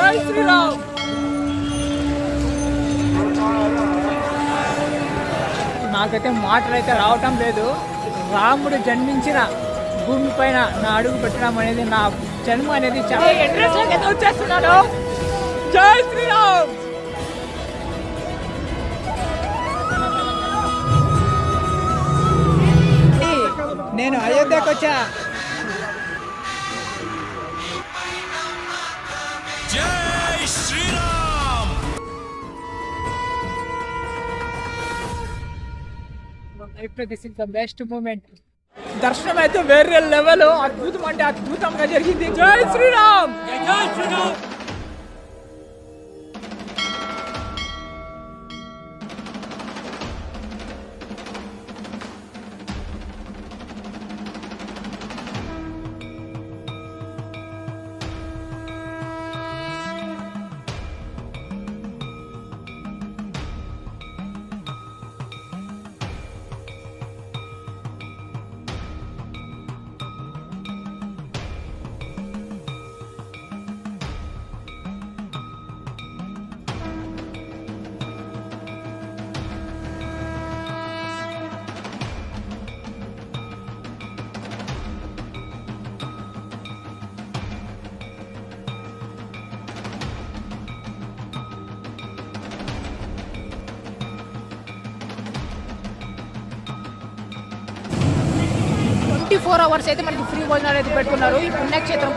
జై శ్రీరామ్. నాకైతే మాటలు అయితే రావటం లేదు. రాముడు జన్మించిన భూమి పైన నా అడుగు పెట్టడం అనేది, నా జన్మ అనేది చాలా ఇంట్రెస్ట్ అయితే వచ్చేస్తున్నాను. జై శ్రీరామ్. నేను అయోధ్యకు వచ్చా. జై శ్రీరామ్. లైఫ్ లో this is the best moment. దర్శనం అయితే వేరే లెవెల్, అద్భుతం అంటే అద్భుతంగా జరిగింది. జై శ్రీరామ్. జై శ్రీరామ్. ఫోర్ అవర్స్ అయితే మనకి ఫ్రీ భోజనాలు అయితే పెట్టుకున్నారు ఈ పుణ్యక్షేత్రం.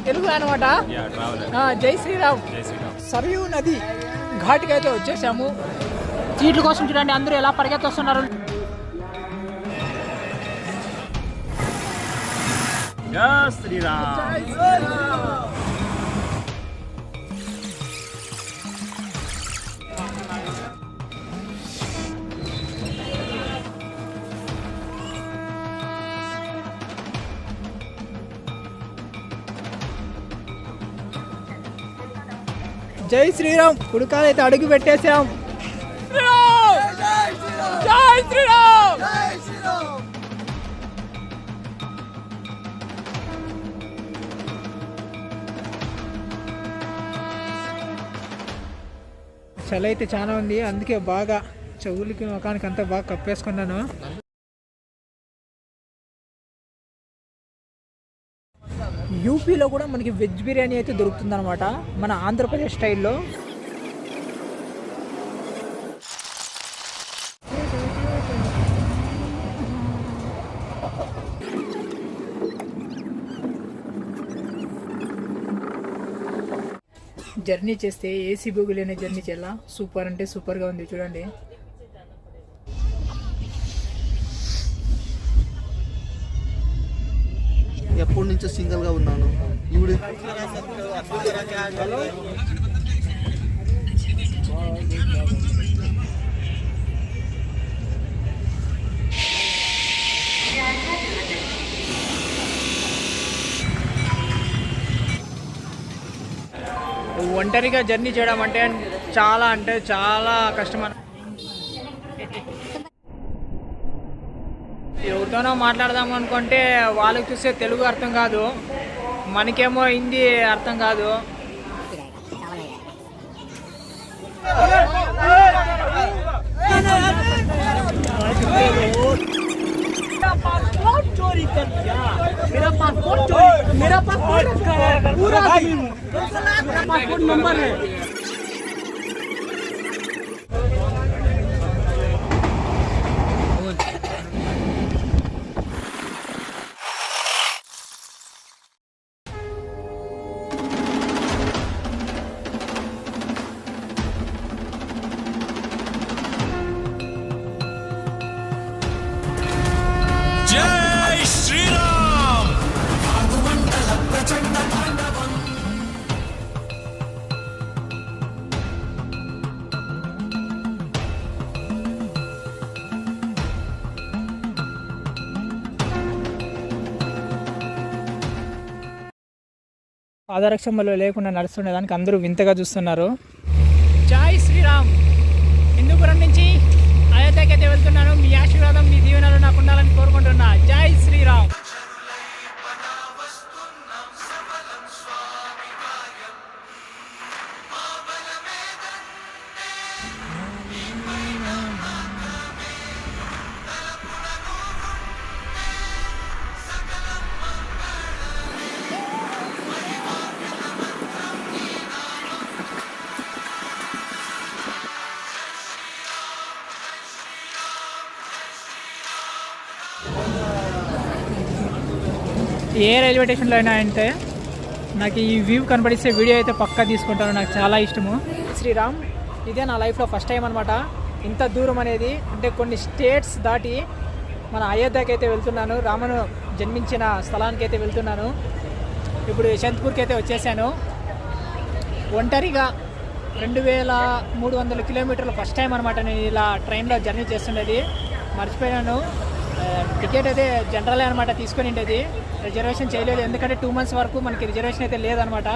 తెలుగు అనమాట. జై శ్రీరామ్. సరయూ నది ఘాట్కి అయితే వచ్చేసాము. సీట్ల కోసం చూడండి అందరూ ఎలా పరిగెత్తొస్తున్నారు. జై శ్రీరామ్. జై శ్రీరామ్. కుడికాలు అయితే అడుగు పెట్టేశాం. జై శ్రీరామ్. చలి అయితే చాలా ఉంది, అందుకే బాగా చెవులకి ముఖానికి అంతా బాగా కప్పేసుకున్నాను. యూపీలో కూడా మనకి వెజ్ బిర్యానీ అయితే దొరుకుతుంది అనమాట, మన ఆంధ్రప్రదేశ్ స్టైల్లో. జర్నీ చేస్తే ఏసీ బోగిలోనే జర్నీ చేయాలా. సూపర్ అంటే సూపర్గా ఉంది చూడండి. ఎప్పటి నుంచో సింగిల్గా ఉన్నాను. ఇప్పుడు ఒంటరిగా జర్నీ చేయడం అంటే చాలా కష్టం. ఎవరితోనో మాట్లాడదాం అనుకుంటే వాళ్ళకి చూస్తే తెలుగు అర్థం కాదు, మనకేమో హిందీ అర్థం కాదు. मेरा पासपोर्ट पूरा पासपोर्ट नंबर है. జై శ్రీరామ్. పాదరక్షంలో లేకుండా నడుస్తుండే దానికి అందరూ వింతగా చూస్తున్నారు. జై శ్రీరామ్. హిందూపురం నుంచి అయోధ్యకి అయితే వెళ్తున్నాను. మీ ఆశీర్వాదం మీ దీవెనలు నాకు ఉండాలని కోరుకుంటున్నా. జై శ్రీరామ్. ఏ రైల్వే స్టేషన్లో అయినా అంటే నాకు ఈ వ్యూ కనపడిస్తే వీడియో అయితే పక్కా తీసుకుంటాను. నాకు చాలా ఇష్టము. శ్రీరామ్ ఇదే నా లైఫ్లో ఫస్ట్ టైం అనమాట ఇంత దూరం అనేది. అంటే కొన్ని స్టేట్స్ దాటి మన అయోధ్యకి అయితే వెళ్తున్నాను. రామును జన్మించిన స్థలానికి అయితే వెళ్తున్నాను. ఇప్పుడు యశ్వంత్పూర్కి అయితే వచ్చేసాను. ఒంటరిగా 2300 కిలోమీటర్లు ఫస్ట్ టైం అనమాట నేను ఇలా ట్రైన్లో జర్నీ చేస్తుండేది. మర్చిపోయాను. టికెట్ అయితే జనరల్ అనమాట తీసుకొని ఉండేది. రిజర్వేషన్ చేయలేదు, ఎందుకంటే 2 months వరకు మనకి రిజర్వేషన్ అయితే లేదనమాట.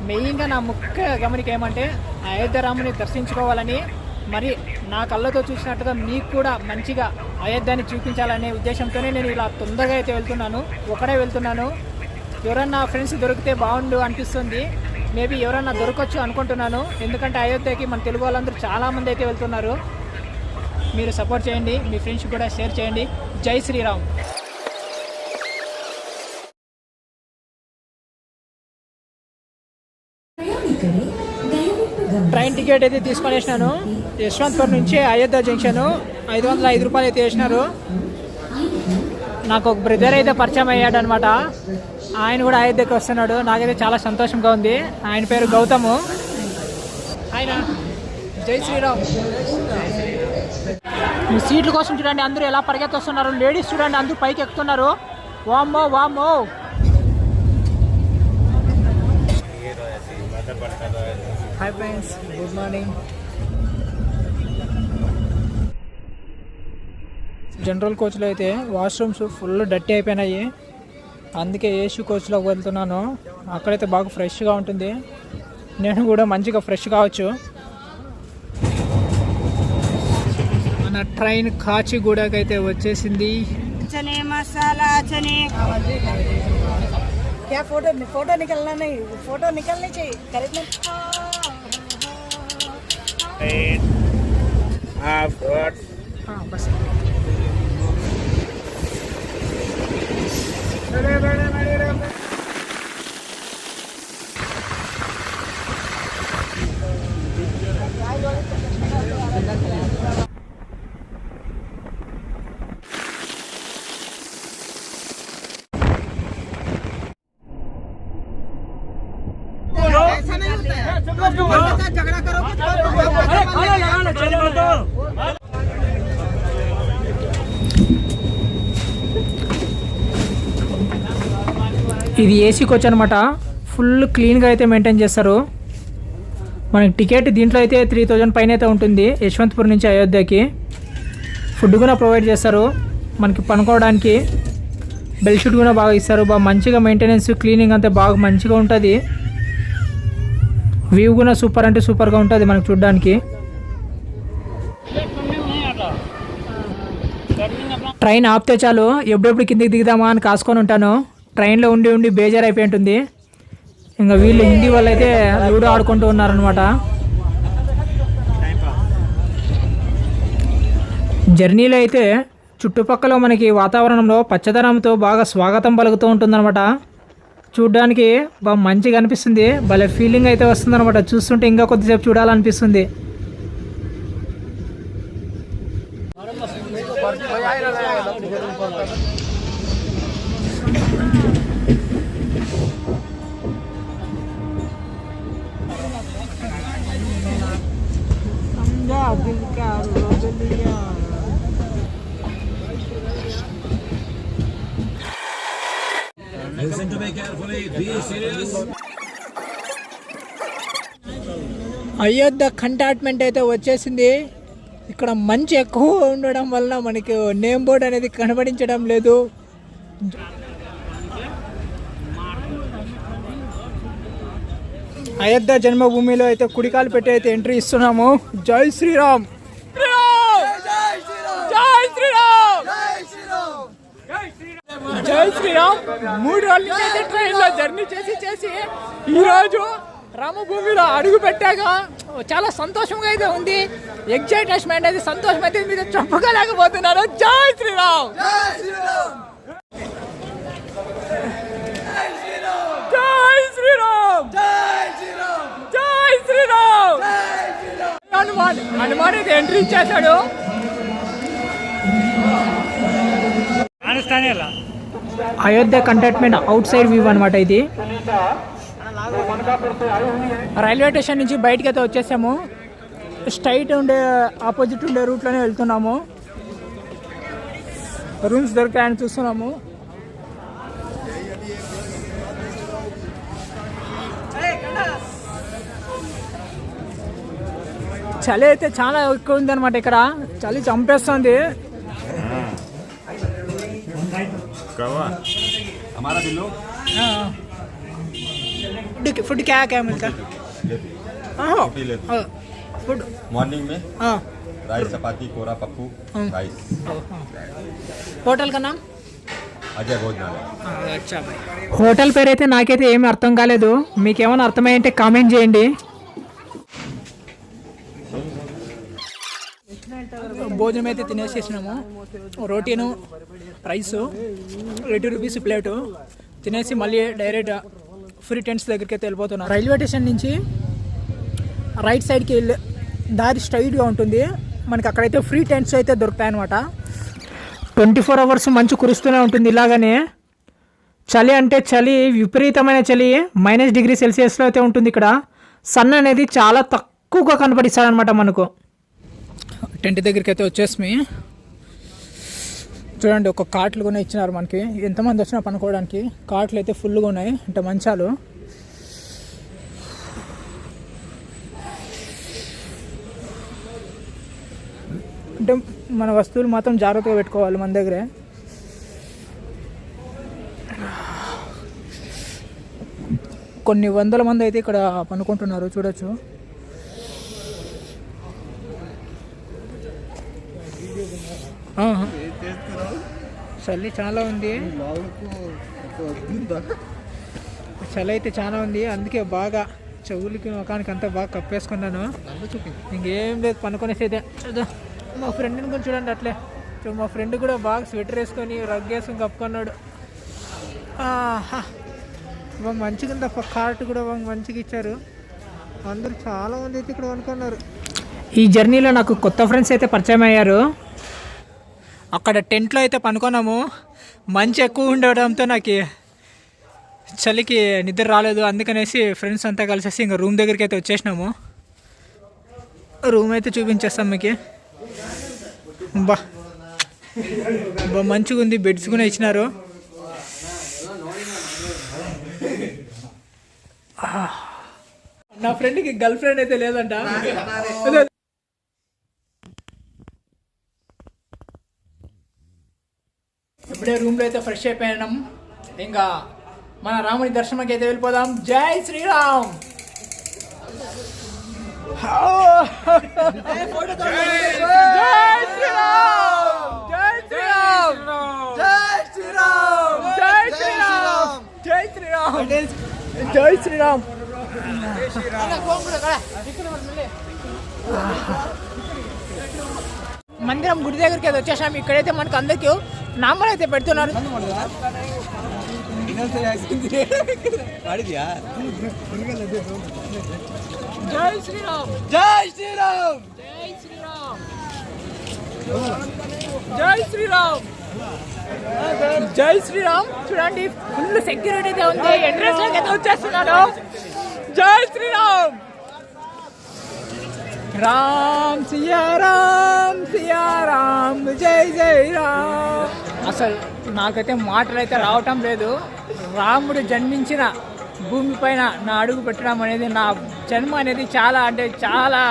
మెయిన్గా నా ముఖ్య గమనిక ఏమంటే అయోధ్య రాముని దర్శించుకోవాలని, మరి నా కళ్ళతో చూసినట్టుగా మీకు కూడా మంచిగా అయోధ్యని చూపించాలనే ఉద్దేశంతోనే నేను ఇలా తొందరగా అయితే వెళ్తున్నాను. ఒకడే వెళ్తున్నాను. ఎవరన్నా ఫ్రెండ్స్ దొరికితే బాగుండు అనిపిస్తుంది. మేబీ ఎవరన్నా దొరకవచ్చు అనుకుంటున్నాను. ఎందుకంటే అయోధ్యకి మన తెలుగు వాళ్ళందరూ చాలామంది అయితే వెళ్తున్నారు. మీరు సపోర్ట్ చేయండి, మీ ఫ్రెండ్స్ కూడా షేర్ చేయండి. జై శ్రీరామ్. ట్రైన్ టికెట్ అయితే తీసుకొని వేసినాను. యశ్వంత్పూర్ నుంచి అయోధ్య జంక్షన్ 505 రూపాయలు అయితే వేసినారు. నాకు ఒక బ్రదర్ అయితే పరిచయం అయ్యాడు అనమాట. ఆయన కూడా అయోధ్యకి వస్తున్నాడు. నాకైతే చాలా సంతోషంగా ఉంది. ఆయన పేరు గౌతము. ఆయన జై శ్రీరామ్. మీ సీట్ల కోసం చూడండి, అందరూ ఎలా పరిగెత్తొస్తున్నారు. లేడీస్ చూడండి, అందరూ పైకి ఎక్కుతున్నారు. వామ్మో వామ్మో. Hi friends, good morning. General కోచ్లో అయితే వాష్రూమ్స్ ఫుల్ డర్టీ అయిపోయినాయి. అందుకే ఏసీ కోచ్లోకి వెళ్తున్నాను. అక్కడైతే బాగా ఫ్రెష్గా ఉంటుంది. నేను కూడా మంచిగా ఫ్రెష్ కావచ్చు. మన ట్రైన్ కాచిగూడకి అయితే వచ్చేసింది. मसाला चने क्या फोटो निकलना नहीं, फोटो निकलनी चाहिए खरीदने. हाँ बस. झगड़ा करोगे ఇది ఏసీ కోచ్ అనమాట. ఫుల్ క్లీన్గా అయితే మెయింటైన్ చేస్తారు. మనకి టికెట్ దీంట్లో అయితే 3000 పైన అయితే ఉంటుంది. యశ్వంత్పూర్ నుంచి అయోధ్యకి. ఫుడ్ కూడా ప్రొవైడ్ చేస్తారు. మనకి పనుకోవడానికి బెడ్షీట్ కూడా బాగా ఇస్తారు. బాగా మంచిగా మెయింటెనెన్స్, క్లీనింగ్ అంతా బాగా మంచిగా ఉంటుంది. వ్యూ కూడా సూపర్ అంటే సూపర్గా ఉంటుంది మనకు చూడడానికి. ట్రైన్ ఆపితే చాలు ఎప్పుడెప్పుడు కిందికి దిగుదామా అని కాసుకొని ఉంటాను. ట్రైన్లో ఉండి ఉండి బేజారు అయిపోయి ఉంటుంది. ఇంకా వీళ్ళు హిందీ వాళ్ళు అయితే లూడో ఆడుకుంటూ ఉన్నారనమాట. జర్నీలో అయితే చుట్టుపక్కల మనకి వాతావరణంలో పచ్చదనంతో బాగా స్వాగతం పలుకుతూ ఉంటుందన్నమాట. చూడ్డానికి బాగా మంచిగా అనిపిస్తుంది. భలే ఫీలింగ్ అయితే వస్తుందన్నమాట. చూస్తుంటే ఇంకా కొద్దిసేపు చూడాలనిపిస్తుంది. Listen to me carefully. Be serious. Ayodhya కంటార్ట్మెంట్ అయితే వచ్చేసింది. ఇక్కడ మంచు ఎక్కువ ఉండడం వలన మనకి నేమ్ బోర్డ్ అనేది కనబడించడం లేదు. అయోధ్య జన్మభూమిలో అయితే కుడికాలు పెట్టి అయితే ఎంట్రీ ఇస్తున్నాము. జై శ్రీరామ్. జై శ్రీరామ్. 3 రోజుల నుంచి అయితే ట్రైన్లో జర్నీ చేసి ఈరోజు రామభూమిలో అడుగు పెట్టాక చాలా సంతోషంగా అయితే ఉంది. ఎగ్జైట్మెంట్ అయితే సంతోషం అయితే మీరు చెప్పగలేకపోతున్నారు. జై శ్రీరామ్. జై శ్రీరామ్. జై శ్రీరామ్. హనుమాన్ అయితే ఎంట్రీ ఇచ్చేసాడు. Ayodhya cantonment out side view అనమాట ఇది. రైల్వే స్టేషన్ నుంచి బయటకి అయితే వచ్చేసాము. స్ట్రైట్ ఉండే ఆపోజిట్ ఉండే రూట్లోనే వెళ్తున్నాము. రూమ్స్ దొరికాయని చూస్తున్నాము. చలి అయితే చాలా ఎక్కువ ఉంది అనమాట. ఇక్కడ చలి చంపేస్తుంది. फूड क्या क्या मिलता है? फूड मॉर्निंग में राइस चपाती कोरा पप्पू राइस. होटल का नाम अजय भोजनालय. अच्छा भाई. హోటల్ పేరు అయితే నాకైతే ఏమీ అర్థం కాలేదు. మీకేమైనా అర్థమయ్యంటే కామెంట్ చేయండి. భోజనం అయితే తినేసేసినాము. రోటీను రైసు 80 రూపీస్ ప్లేటు తినేసి మళ్ళీ డైరెక్ట్ ఫ్రీ టెంట్స్ దగ్గరికి అయితే వెళ్ళిపోతున్నాం. రైల్వే స్టేషన్ నుంచి రైట్ సైడ్కి వెళ్ళి దారి స్ట్రైట్గా ఉంటుంది. మనకి అక్కడైతే ఫ్రీ టెంట్స్ అయితే దొరుకుతాయి అనమాట. 24 అవర్స్ మంచు కురుస్తూనే ఉంటుంది. ఇలాగనే చలి అంటే చలి, విపరీతమైన చలి, -°C అయితే ఉంటుంది. ఇక్కడ సన్ అనేది చాలా తక్కువగా కనపడిస్తాడనమాట మనకు. టెంట్ దగ్గరికి అయితే వచ్చేసి చూడండి, ఒక కాట్లు కూడా ఇచ్చినారు మనకి. ఎంతమంది వచ్చినా పనుకోవడానికి కాట్లు అయితే ఫుల్గా ఉన్నాయి. అంటే మంచాలు. అంటే మన వస్తువులు మాత్రం జాగ్రత్తగా పెట్టుకోవాలి మన దగ్గరే. కొన్ని వందల మంది అయితే ఇక్కడ పనుకుంటున్నారు చూడొచ్చు. చలి చాలా ఉంది. చలి అయితే చాలా ఉంది. అందుకే బాగా చెవులకి ముఖానికి అంతా బాగా కప్పేసుకున్నాను. ఇంకేం లేదు, పనుకొనేసి అయితే. మా ఫ్రెండ్ని కూడా చూడండి అట్లే. మా ఫ్రెండ్ కూడా బాగా స్వెటర్ వేసుకొని రగ్ వేసుకొని కప్పుకున్నాడు. బాగా మంచిగా ఉంది. కార్ట్ కూడా బాగా మంచిగా ఇచ్చారు. అందరూ చాలా మంది అయితే ఇక్కడ పనుకున్నారు. ఈ జర్నీలో నాకు కొత్త ఫ్రెండ్స్ అయితే పరిచయం అయ్యారు. అక్కడ టెంట్లో అయితే పనుకున్నాము. మంచి ఎక్కువ ఉండడంతో నాకు చలికి నిద్ర రాలేదు. అందుకనేసి ఫ్రెండ్స్ అంతా కలిసేసి ఇంకా రూమ్ దగ్గరికి అయితే వచ్చేసినాము. రూమ్ అయితే చూపించేస్తాం మీకు. బా మంచిగా ఉంది. బెడ్స్ కూడా ఇచ్చినారు. నా ఫ్రెండ్కి గర్ల్ ఫ్రెండ్ అయితే లేదంట. ఇప్పుడే రూమ్లో అయితే ఫ్రెష్ అయిపోయినాం. ఇంకా మన రాముని దర్శనంకి అయితే వెళ్ళిపోదాం. జై శ్రీరామ్. జై శ్రీరామ్. జై శ్రీరామ్. జై శ్రీరామ్. జై శ్రీరామ్. జై శ్రీరామ్. జై శ్రీరామ్. మందిరం గుడి దగ్గరికి అయితే వచ్చేసాం. ఇక్కడైతే మనకు అందరికీ నామాలు అయితే పెడుతున్నారు. జై శ్రీరామ్. జై శ్రీరామ్. జై శ్రీరామ్. జై శ్రీరామ్. జై శ్రీరామ్. చూడండి, ఫుల్ సెక్యూరిటీ అయితే ఉంది. ఎంట్రన్స్ లోకి అయితే వచ్చేస్తున్నాను. జై శ్రీరామ్. రామ్ సియా రామ్ సియా రామ్ జై జై రామ్. అసలు నాకైతే మాటలు అయితే రావటం లేదు. రాముడు జన్మించిన భూమిపైన నా అడుగు పెట్టడం అనేది, నా జన్మ అనేది చాలా అంటే చాలా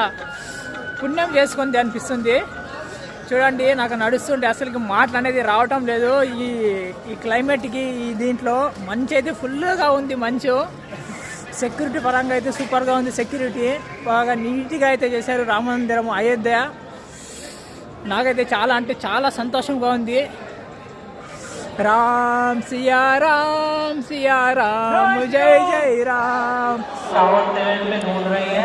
పుణ్యం చేసుకుంది అనిపిస్తుంది. చూడండి, నాకు నడుస్తుంటే అసలుకి మాటలు అనేది రావటం లేదు. ఈ క్లైమేట్కి ఈ దీంట్లో మంచి అయితే ఫుల్గా ఉంది. మంచు సెక్యూరిటీ పరంగా అయితే సూపర్గా ఉంది. సెక్యూరిటీ బాగా నీట్గా అయితే చేశారు. రామ మందిరం అయోధ్య. నాకైతే చాలా అంటే చాలా సంతోషంగా ఉంది. राम सिया राम जय जय राम। सावन तेल में ढूंढ रही है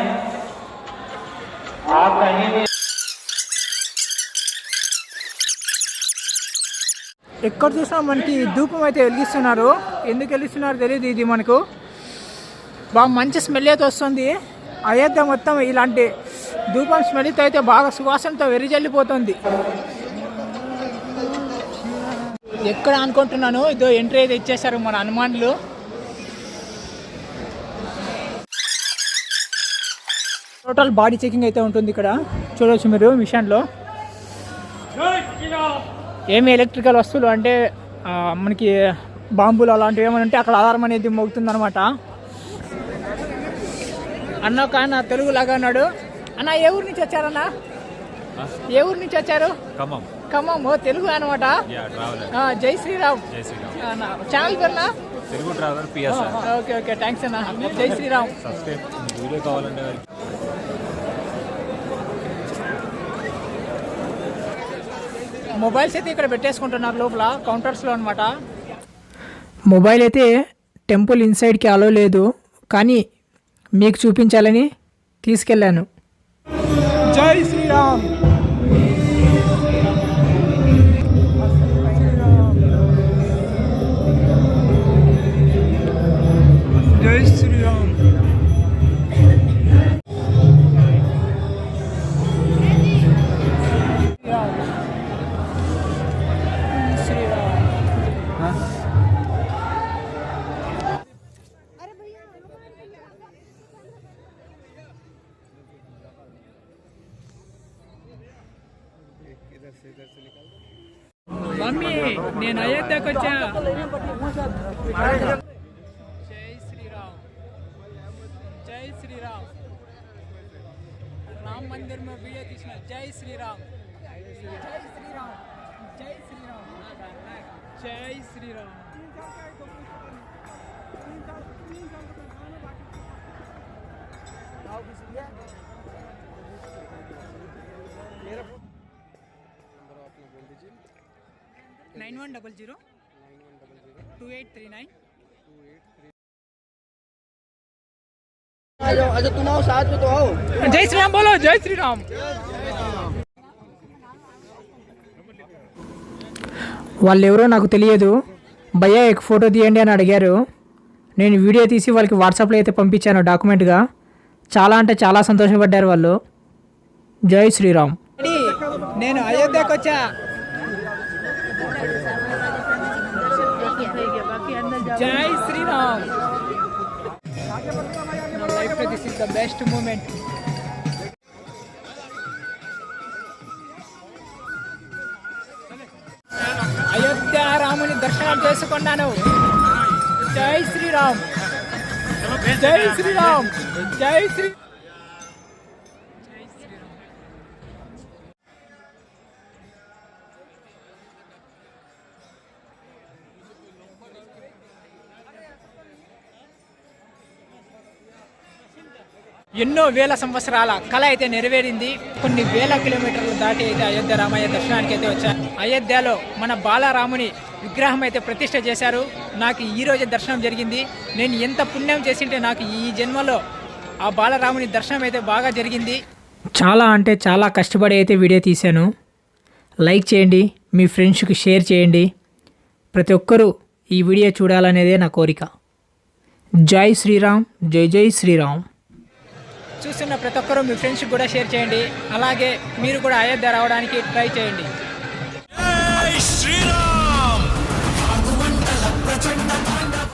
आप कहीं भी। ఎక్కడ చూసినా మనకి ధూపం అయితే వెలిగిస్తున్నారు. ఎందుకు వెలిగిస్తున్నారు తెలియదు. ఇది మనకు బాగా మంచి స్మెల్ అయితే వస్తుంది. అయోధ్య మొత్తం ఇలాంటి ధూపం స్మెల్తో అయితే బాగా సువాసనతో వెరిజల్లిపోతుంది. ఎక్కడ అనుకుంటున్నాను ఇదో ఎంట్రీ అయితే ఇచ్చేసారు మన హనుమాన్లు. టోటల్ బాడీ చెకింగ్ అయితే ఉంటుంది ఇక్కడ చూడవచ్చు మీరు మిషన్లో. ఏమి ఎలక్ట్రికల్ వస్తువులు అంటే మనకి బాంబులు అలాంటివి ఏమైనా ఉంటే అక్కడ అలారం అనేది మోగుతుంది అనమాట. అన్న ఒక ఆయన తెలుగులాగా అన్నాడు. అన్న ఏ ఊరు నుంచి వచ్చారన్నా? ఏ ఊరు నుంచి వచ్చారు? ఖమ్మం. ఓ తెలుగు అనమాట. జై శ్రీరామ్ ఛానల్ పేరునా? Telugu traveller PSR. Okay thanks అన్న. జై శ్రీరామ్. సబ్స్క్రైబ్ వీడియో కావాలంటే మొబైల్స్ అయితే ఇక్కడ పెట్టేసుకుంటున్నారు లోపల కౌంటర్స్లో అనమాట. మొబైల్ అయితే టెంపుల్ ఇన్సైడ్కి అలో లేదు, కానీ మీకు చూపించాలని తీసుకెళ్ళాను. జై శ్రీరామ్. జై శ్రీరామ్. మమ్మీ నేను అయోధ్యకు వచ్చా. జై శ్రీరామ్. జై శ్రీరామ్. రామ్ మందిర్ में वीडियो తీసిన. జై శ్రీరామ్. జై శ్రీరామ్. జై శ్రీరామ్. జై శ్రీరామ్. नाइन 100 2839. अच्छा तुम आओ साथ में तो आओ। जय श्री राम बोलो. जय श्री राम. వాళ్ళు ఎవరో నాకు తెలియదు. భయ్యా ఒక ఫోటో తీయండి అని అడిగారు. నేను వీడియో తీసి వాళ్ళకి వాట్సాప్లో అయితే పంపించాను డాక్యుమెంట్గా. చాలా అంటే చాలా సంతోషపడ్డారు వాళ్ళు. జై శ్రీరామ్. నేను అయోధ్యకు వచ్చా. జై శ్రీరామ్. నా లైఫ్లో this is the best moment. Ayodhya రాముని దర్శనం చేసుకున్నాను. జై శ్రీరామ్. జై శ్రీరామ్. జై శ్రీ. ఎన్నో వేల సంవత్సరాల కళ అయితే నెరవేరింది. కొన్ని వేల కిలోమీటర్లు దాటి అయితే అయోధ్య రామయ్య దర్శనానికి అయితే వచ్చా. అయోధ్యలో మన బాలరాముని విగ్రహం అయితే ప్రతిష్ఠ చేశారు. నాకు ఈ రోజే దర్శనం జరిగింది. నేను ఎంత పుణ్యం చేసింటే నాకు ఈ జన్మలో ఆ బాలరాముని దర్శనం అయితే బాగా జరిగింది. చాలా అంటే చాలా కష్టపడి అయితే వీడియో తీశాను. లైక్ చేయండి, మీ ఫ్రెండ్స్కి షేర్ చేయండి. ప్రతి ఒక్కరూ ఈ వీడియో చూడాలనేదే నా కోరిక. జై శ్రీరామ్. జై జై శ్రీరామ్. చూస్తున్న ప్రతి ఒక్కరూ మీ ఫ్రెండ్స్కి కూడా షేర్ చేయండి. అలాగే మీరు కూడా అయోధ్య రావడానికి ట్రై చేయండి. జై శ్రీరామ్.